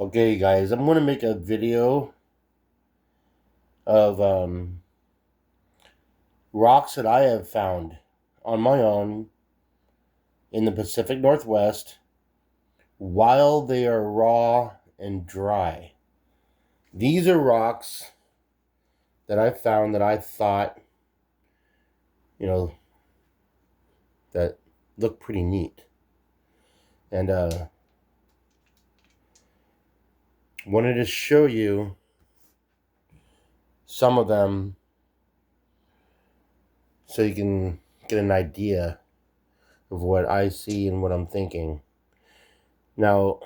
Okay, guys, I'm going to make a video of rocks that I have found on my own in the Pacific Northwest while they are raw and dry. These are rocks that I found that I thought, you know, that look pretty neat. And wanted to show you some of them so you can get an idea of what I see and what I'm thinking. Now,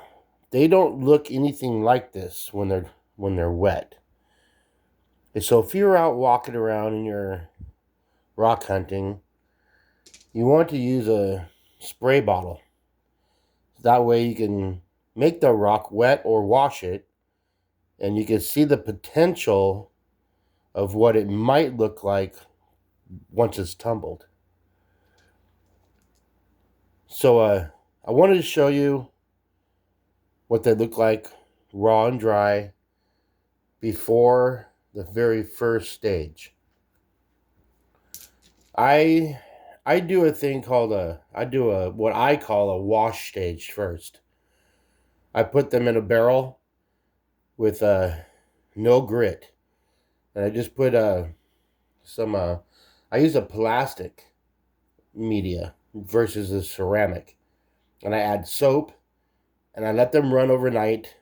they don't look anything like this when they're wet. And so if you're out walking around and you're rock hunting, you want to use a spray bottle. That way you can make the rock wet or wash it, and you can see the potential of what it might look like once it's tumbled. So I wanted to show you what they look like raw and dry before the very first stage. I do a thing called what I call a wash stage first. I put them in a barrel with no grit, and I just put some I use a plastic media versus a ceramic, and I add soap, and I let them run overnight,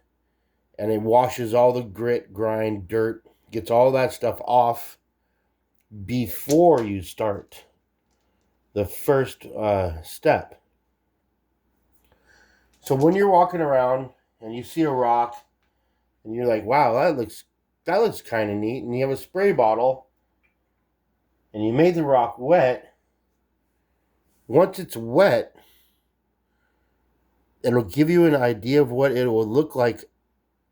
and it washes all the grit, grind, dirt, gets all that stuff off before you start the first step. So when you're walking around and you see a rock and you're like, wow, that looks kind of neat, and you have a spray bottle and you made the rock wet, once it's wet, it'll give you an idea of what it will look like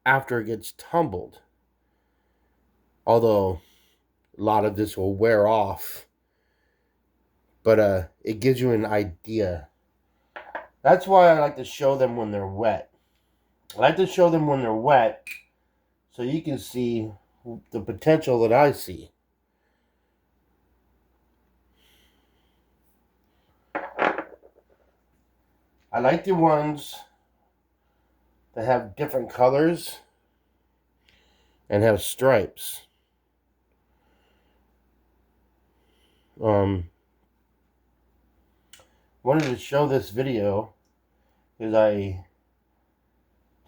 after it gets tumbled. Although a lot of this will wear off, but it gives you an idea. That's why I like to show them when they're wet. I like to show them when they're wet so you can see the potential that I see. I like the ones that have different colors and have stripes. Wanted to show this video because I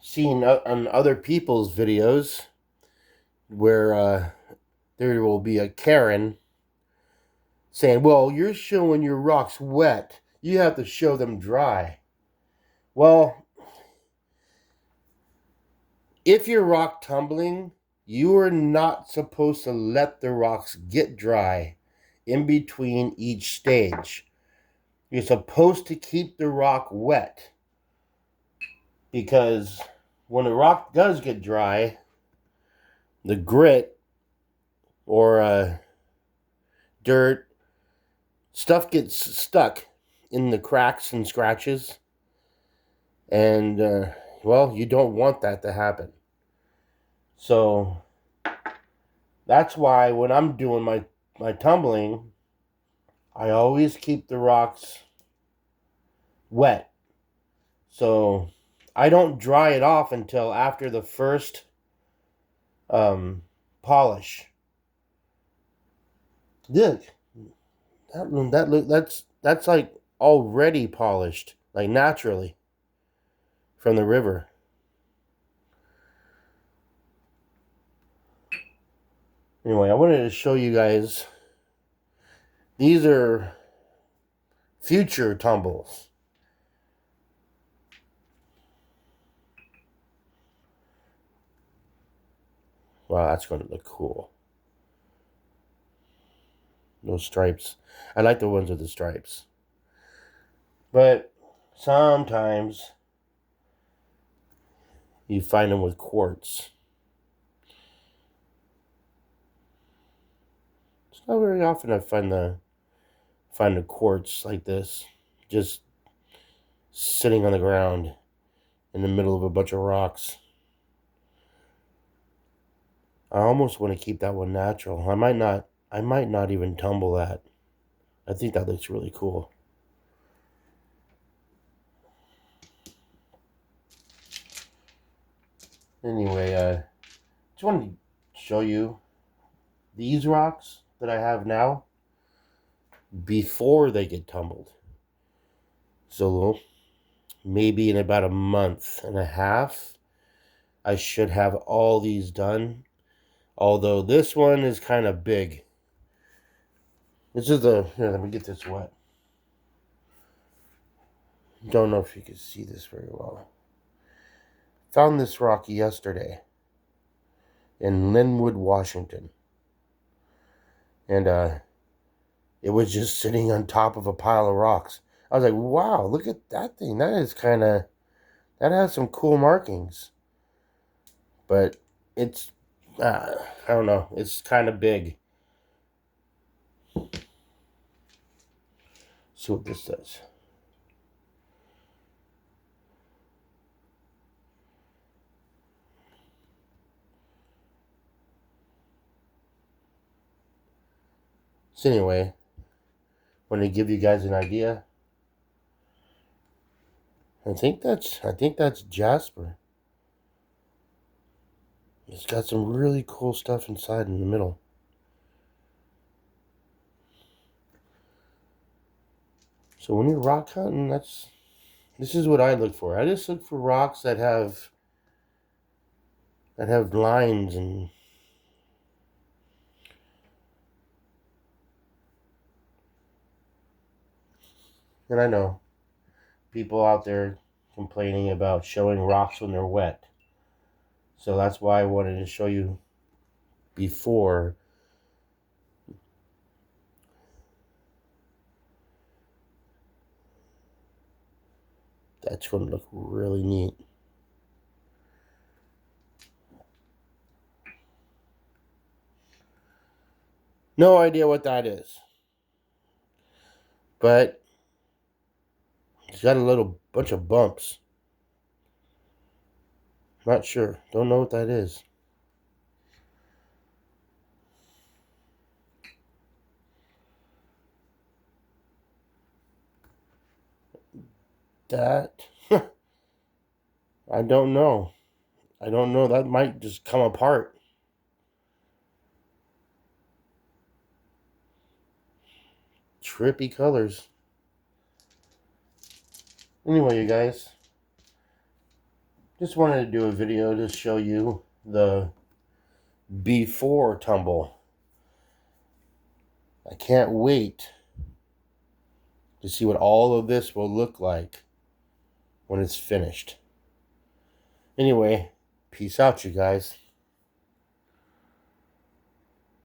seen on other people's videos where there will be a Karen saying, well, you're showing your rocks wet. You have to show them dry. Well, if you're rock tumbling, you are not supposed to let the rocks get dry in between each stage. You're supposed to keep the rock wet, because when the rock does get dry, the grit or dirt stuff gets stuck in the cracks and scratches, and well, you don't want that to happen. So that's why when I'm doing my tumbling, I always keep the rocks wet. So I don't dry it off until after the first polish. Look, that's like already polished, like naturally from the river. Anyway, I wanted to show you guys. These are future tumbles. Wow, that's going to look cool. Those stripes. I like the ones with the stripes. But sometimes you find them with quartz. It's not very often I find the quartz like this, just sitting on the ground in the middle of a bunch of rocks. I almost want to keep that one natural. I might not even tumble that. I think that looks really cool. Anyway, just wanted to show you these rocks that I have now before they get tumbled. So maybe in about a month and a half, I should have all these done. Although this one is kind of big. This is here, let me get this wet. Don't know if you can see this very well. Found this rock yesterday in Linwood, Washington. And it was just sitting on top of a pile of rocks. I was like, wow, look at that thing. That has some cool markings. But it's, I don't know, it's kind of big. See what this does. So anyway, want to give you guys an idea. I think that's jasper. It's got some really cool stuff inside in the middle. So when you're rock hunting, this is what I look for. I just look for rocks that have lines and I know people out there complaining about showing rocks when they're wet. So that's why I wanted to show you before. That's going to look really neat. No idea what that is. But it's got a little bunch of bumps. Not sure. Don't know what that is. That I don't know. I don't know. That might just come apart. Trippy colors. Anyway, you guys, just wanted to do a video to show you the before tumble. I can't wait to see what all of this will look like when it's finished. Anyway, peace out, you guys.